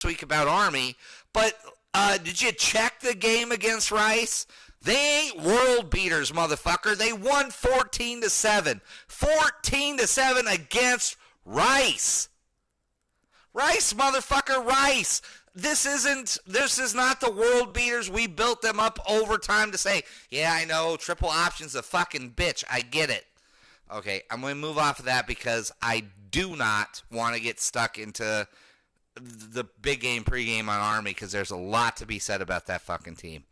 week about Army, but did you check the game against Rice? They ain't world beaters, motherfucker. They won 14-7. 14-7 against Rice. Rice, motherfucker, Rice. This is not the world beaters. We built them up over time to say, yeah, I know, triple option's a fucking bitch. I get it. Okay, I'm going to move off of that because I do not want to get stuck into the big game pregame on Army because there's a lot to be said about that fucking team.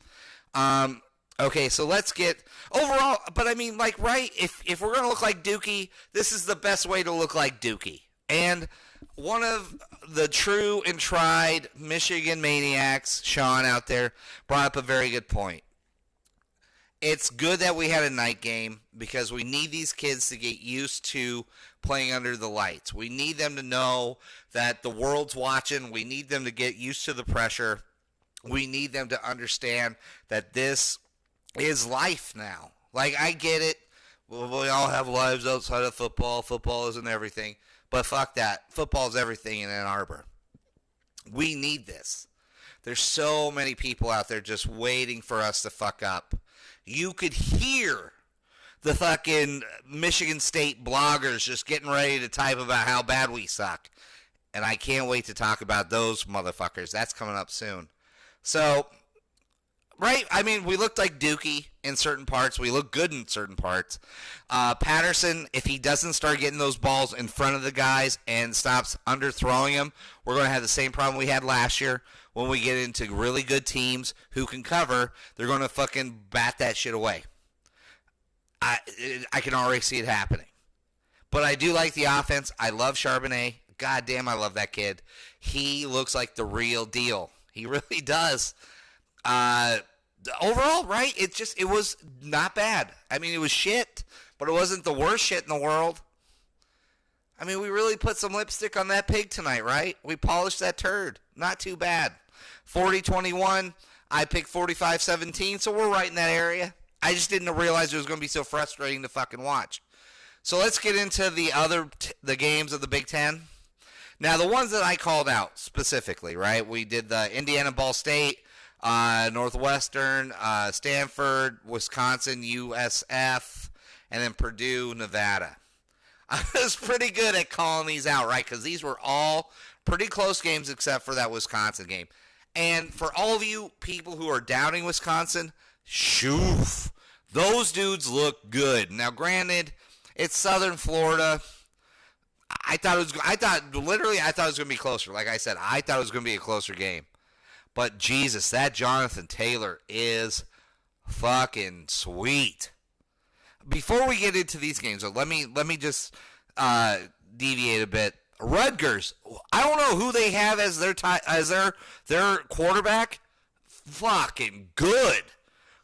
Okay, so let's get overall, but I mean, like, right, if we're going to look like Dookie, this is the best way to look like Dookie. And one of the true and tried Michigan maniacs, Sean out there, brought up a very good point. It's good that we had a night game because we need these kids to get used to playing under the lights. We need them to know that the world's watching. We need them to get used to the pressure. We need them to understand that this is life now. Like, I get it. We all have lives outside of football. Football isn't everything. But fuck that. Football is everything in Ann Arbor. We need this. There's so many people out there just waiting for us to fuck up. You could hear the fucking Michigan State bloggers just getting ready to type about how bad we suck. And I can't wait to talk about those motherfuckers. That's coming up soon. So, right, I mean, we looked like Dookie in certain parts. We look good in certain parts. Patterson, if he doesn't start getting those balls in front of the guys and stops underthrowing them, we're going to have the same problem we had last year. When we get into really good teams who can cover, they're going to fucking bat that shit away. I can already see it happening. But I do like the offense. I love Charbonnet. God damn, I love that kid. He looks like the real deal. He really does. Overall, right, it was not bad. I mean, it was shit, but it wasn't the worst shit in the world. I mean, we really put some lipstick on that pig tonight, right? We polished that turd. Not too bad. 40-21. I picked 45-17, so we're right in that area. I just didn't realize it was going to be so frustrating to fucking watch. So let's get into the games of the Big Ten. Now, the ones that I called out specifically, right? We did the Indiana Ball State, Northwestern, Stanford, Wisconsin, USF, and then Purdue, Nevada. I was pretty good at calling these out, right? Because these were all pretty close games except for that Wisconsin game. And for all of you people who are doubting Wisconsin, shoof. Those dudes look good. Now, granted, it's Southern Florida. I thought it was going to be closer. Like I said, I thought it was going to be a closer game. But Jesus, that Jonathan Taylor is fucking sweet. Before we get into these games, let me just deviate a bit. Rutgers, I don't know who they have as their quarterback. Fucking good.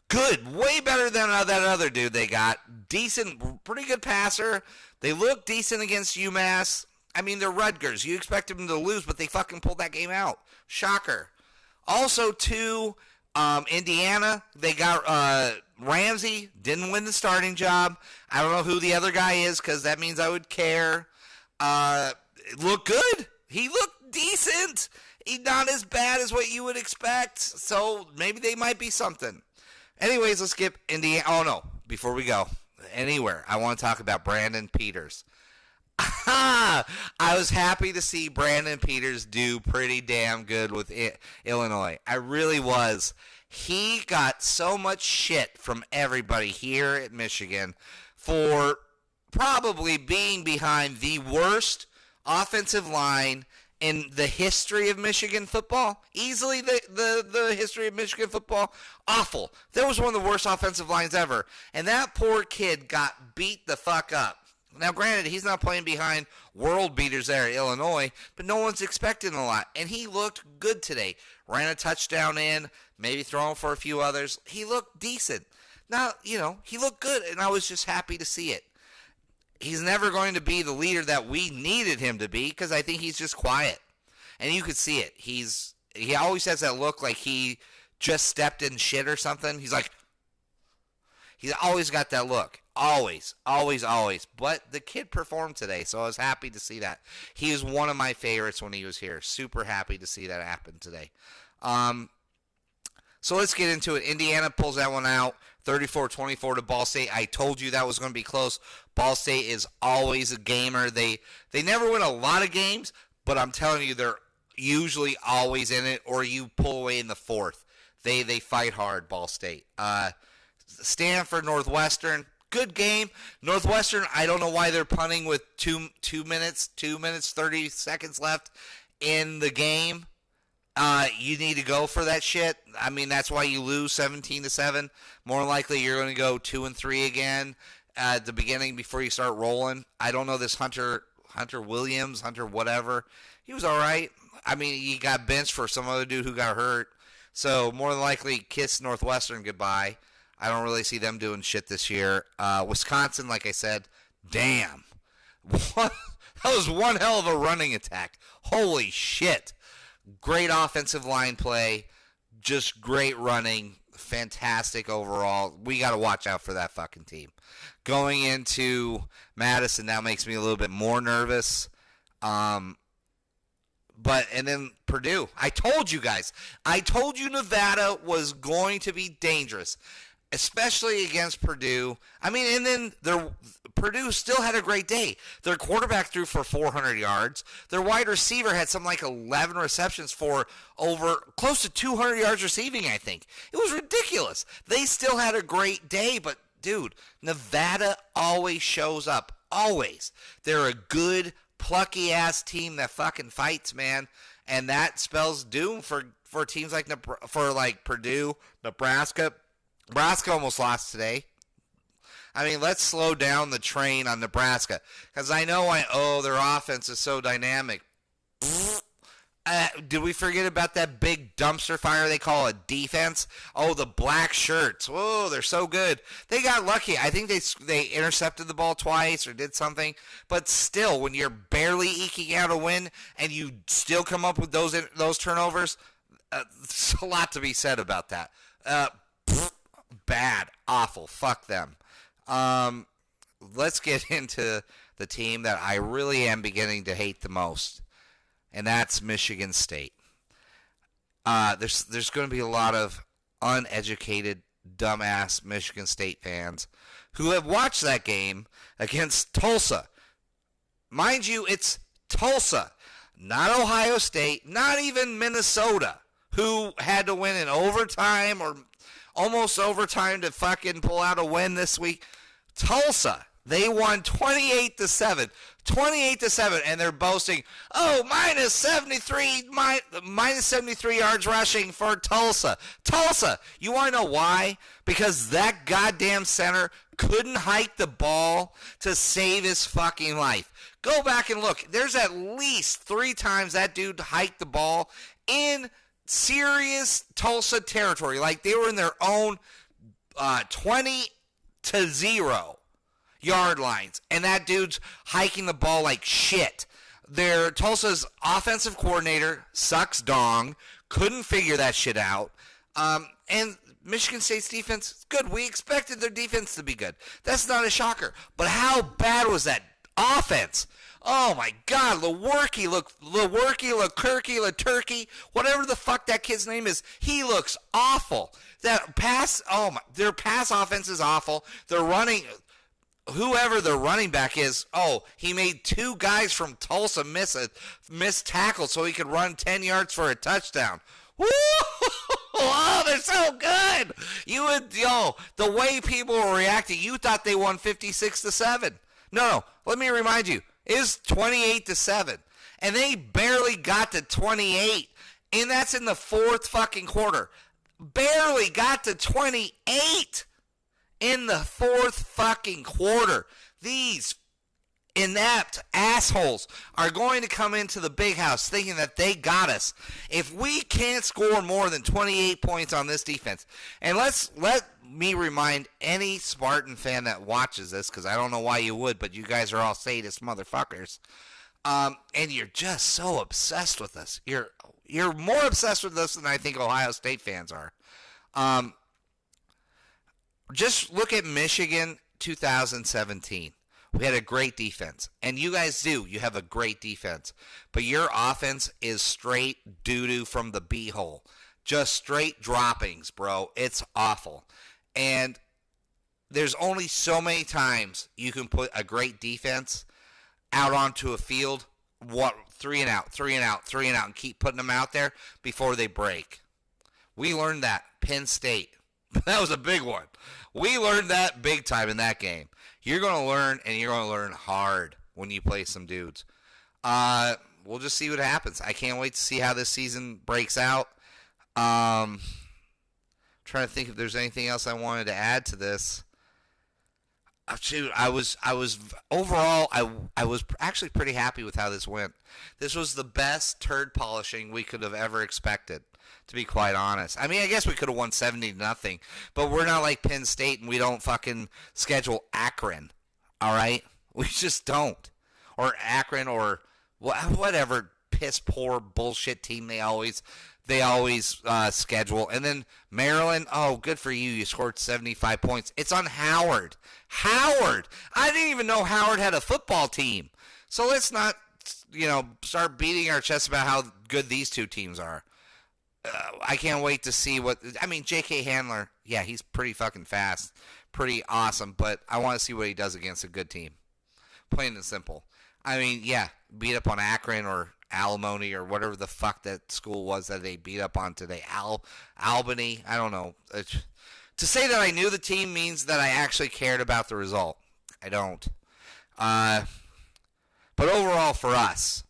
Good. Way better than that other dude they got. Decent, pretty good passer. They look decent against UMass. I mean, they're Rutgers. You expect them to lose, but they fucking pulled that game out. Shocker. Also, too, Indiana, they got Ramsey. Didn't win the starting job. I don't know who the other guy is because that means I would care. It looked good. He looked decent. He's not as bad as what you would expect. So maybe they might be something. Anyways, let's skip Indiana. Oh, no. Before we go anywhere, I want to talk about Brandon Peters. I was happy to see Brandon Peters do pretty damn good with Illinois. I really was. He got so much shit from everybody here at Michigan for probably being behind the worst offensive line in the history of Michigan football. Easily the history of Michigan football. Awful. That was one of the worst offensive lines ever. And that poor kid got beat the fuck up. Now, granted, he's not playing behind world beaters there at Illinois, but no one's expecting a lot. And he looked good today. Ran a touchdown in, maybe throwing for a few others. He looked decent. Now, he looked good, and I was just happy to see it. He's never going to be the leader that we needed him to be because I think he's just quiet. And you could see it. He always has that look like he just stepped in shit or something. He's always got that look. Always, always, always. But the kid performed today, so I was happy to see that. He was one of my favorites when he was here. Super happy to see that happen today. So let's get into it. Indiana pulls that one out, 34-24 to Ball State. I told you that was going to be close. Ball State is always a gamer. They never win a lot of games, but I'm telling you, they're usually always in it, or you pull away in the fourth. They fight hard, Ball State. Stanford, Northwestern, good game. Northwestern, I don't know why they're punting with 2 minutes, 30 seconds left in the game. You need to go for that shit. I mean, that's why you lose 17-7. More likely, you're going to go 2-3 again at the beginning before you start rolling. I don't know this Hunter Williams, Hunter whatever. He was all right. I mean, he got benched for some other dude who got hurt. So more than likely, kiss Northwestern goodbye. I don't really see them doing shit this year. Wisconsin, like I said, damn. That was one hell of a running attack. Holy shit. Great offensive line play. Just great running. Fantastic overall. We got to watch out for that fucking team. Going into Madison, that makes me a little bit more nervous. And then Purdue. I told you guys. I told you Nevada was going to be dangerous, especially against Purdue. I mean, and then Purdue still had a great day. Their quarterback threw for 400 yards. Their wide receiver had something like 11 receptions for over close to 200 yards receiving, I think. It was ridiculous. They still had a great day, but, dude, Nevada always shows up. Always. They're a good, plucky-ass team that fucking fights, man. And that spells doom for teams like Purdue, Nebraska. Nebraska almost lost today. I mean, let's slow down the train on Nebraska. Because I know their offense is so dynamic. Did we forget about that big dumpster fire they call a defense? Oh, the black shirts. Whoa, they're so good. They got lucky. I think they intercepted the ball twice or did something. But still, when you're barely eking out a win and you still come up with those turnovers, there's a lot to be said about that. Bad. Awful. Fuck them. Let's get into the team that I really am beginning to hate the most, and that's Michigan State. There's going to be a lot of uneducated, dumbass Michigan State fans who have watched that game against Tulsa. Mind you, it's Tulsa, not Ohio State, not even Minnesota, who had to win in overtime or almost overtime to fucking pull out a win this week. Tulsa, they won 28-7. 28-7, and they're boasting, minus 73 yards rushing for Tulsa. Tulsa, you want to know why? Because that goddamn center couldn't hike the ball to save his fucking life. Go back and look. There's at least 3 times that dude hiked the ball in serious Tulsa territory. Like they were in their own 20-0 yard lines, and that dude's hiking the ball like shit. Tulsa's offensive coordinator sucks dong, couldn't figure that shit out. And Michigan State's defense is good. We expected their defense to be good. That's not a shocker. But how bad was that offense? Oh my God, Lewerke, whatever the fuck that kid's name is, he looks awful. Their pass offense is awful. They're running. Whoever the running back is, he made 2 guys from Tulsa miss tackle so he could run 10 yards for a touchdown. Woo! Oh, they're so good. The way people were reacting, you thought they won 56-7. No, let me remind you, it's 28-7, and they barely got to 28, and that's in the 4th fucking quarter. Barely got to 28. In the 4th fucking quarter. These inept assholes are going to come into the big house thinking that they got us. If we can't score more than 28 points on this defense, and let me remind any Spartan fan that watches this, because I don't know why you would, but you guys are all sadist motherfuckers, and you're just so obsessed with us. You're more obsessed with us than I think Ohio State fans are. Just look at Michigan 2017. We had a great defense. And you guys do. You have a great defense. But your offense is straight doo-doo from the b-hole. Just straight droppings, bro. It's awful. And there's only so many times you can put a great defense out onto a field, 3 and out, 3 and out, 3 and out, and keep putting them out there before they break. We learned that. Penn State. That was a big one. We learned that big time in that game. You're going to learn, and you're going to learn hard when you play some dudes. We'll just see what happens. I can't wait to see how this season breaks out. Trying to think if there's anything else I wanted to add to this. Shoot, I was overall I was actually pretty happy with how this went. This was the best turd polishing we could have ever expected, to be quite honest. I mean, I guess we could have won 70-0, but we're not like Penn State and we don't fucking schedule Akron. All right, we just don't. Or Akron or whatever piss poor bullshit team they always schedule. And then Maryland, oh, good for you. You scored 75 points. It's on Howard. Howard! I didn't even know Howard had a football team. So let's not, start beating our chests about how good these two teams are. I can't wait to see J.K. Handler, yeah, he's pretty fucking fast. Pretty awesome. But I want to see what he does against a good team. Plain and simple. I mean, yeah, beat up on Akron or Alimony or whatever the fuck that school was that they beat up on today. Albany, I don't know. To say that I knew the team means that I actually cared about the result. I don't. But overall for us,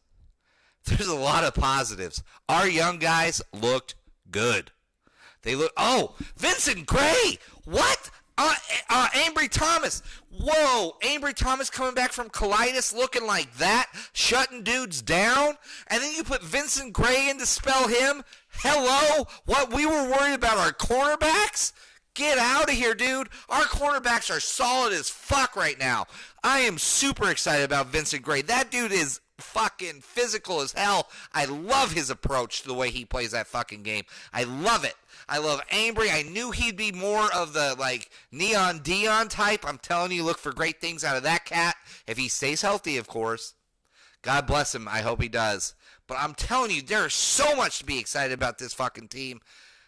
there's a lot of positives. Our young guys looked good. Vincent Gray! What? Ambry Thomas. Whoa, Ambry Thomas coming back from colitis looking like that, shutting dudes down, and then you put Vincent Gray in to spell him? Hello? What, we were worried about our cornerbacks? Get out of here, dude. Our cornerbacks are solid as fuck right now. I am super excited about Vincent Gray. That dude is fucking physical as hell. I love his approach to the way he plays that fucking game. I love it. I love Ambry. I knew he'd be more of the, Neon Dion type. I'm telling you, look for great things out of that cat. If he stays healthy, of course. God bless him. I hope he does. But I'm telling you, there's so much to be excited about this fucking team.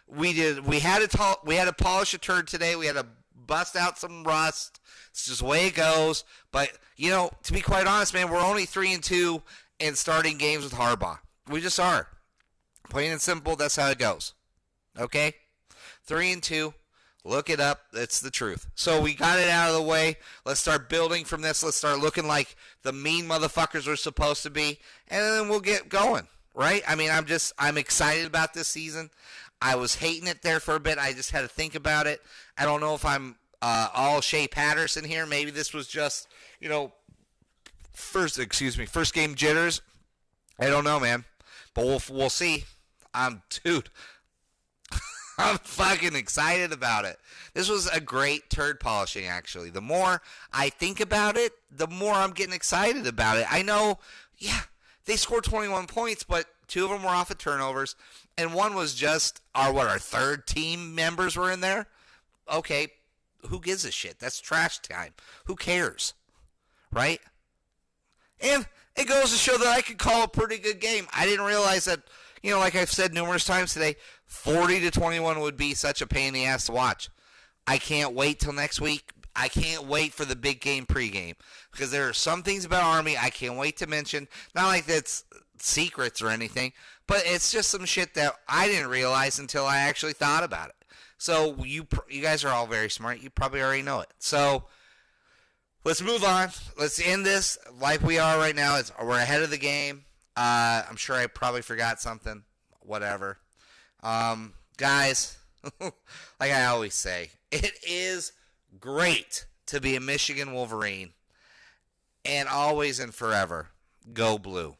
We had to polish a turd today. We had to bust out some rust. It's just the way it goes. But, to be quite honest, man, we're only 3-2 in starting games with Harbaugh. We just are. Plain and simple, that's how it goes. Okay? 3-2. Look it up. It's the truth. So we got it out of the way. Let's start building from this. Let's start looking like the mean motherfuckers we're supposed to be. And then we'll get going. Right? I mean, I'm excited about this season. I was hating it there for a bit. I just had to think about it. I don't know if I'm all Shea Patterson here. Maybe this was just, first game jitters. I don't know, man. But we'll see. Dude, I'm fucking excited about it. This was a great turd polishing, actually. The more I think about it, the more I'm getting excited about it. I know, yeah, they scored 21 points, but 2 of them were off of turnovers. And one was just our third team members were in there. Okay, who gives a shit? That's trash time. Who cares? Right? And it goes to show that I could call a pretty good game. I didn't realize that, like I've said numerous times today, 40-21 would be such a pain in the ass to watch. I can't wait till next week. I can't wait for the big game pregame. Because there are some things about Army I can't wait to mention. Not like that's secrets or anything, but it's just some shit that I didn't realize until I actually thought about it. So you guys are all very smart. You probably already know it. So let's move on. Let's end this like we are right now. We're ahead of the game. I'm sure I probably forgot something. Whatever. Guys, like I always say, it is great to be a Michigan Wolverine. And always and forever, go blue.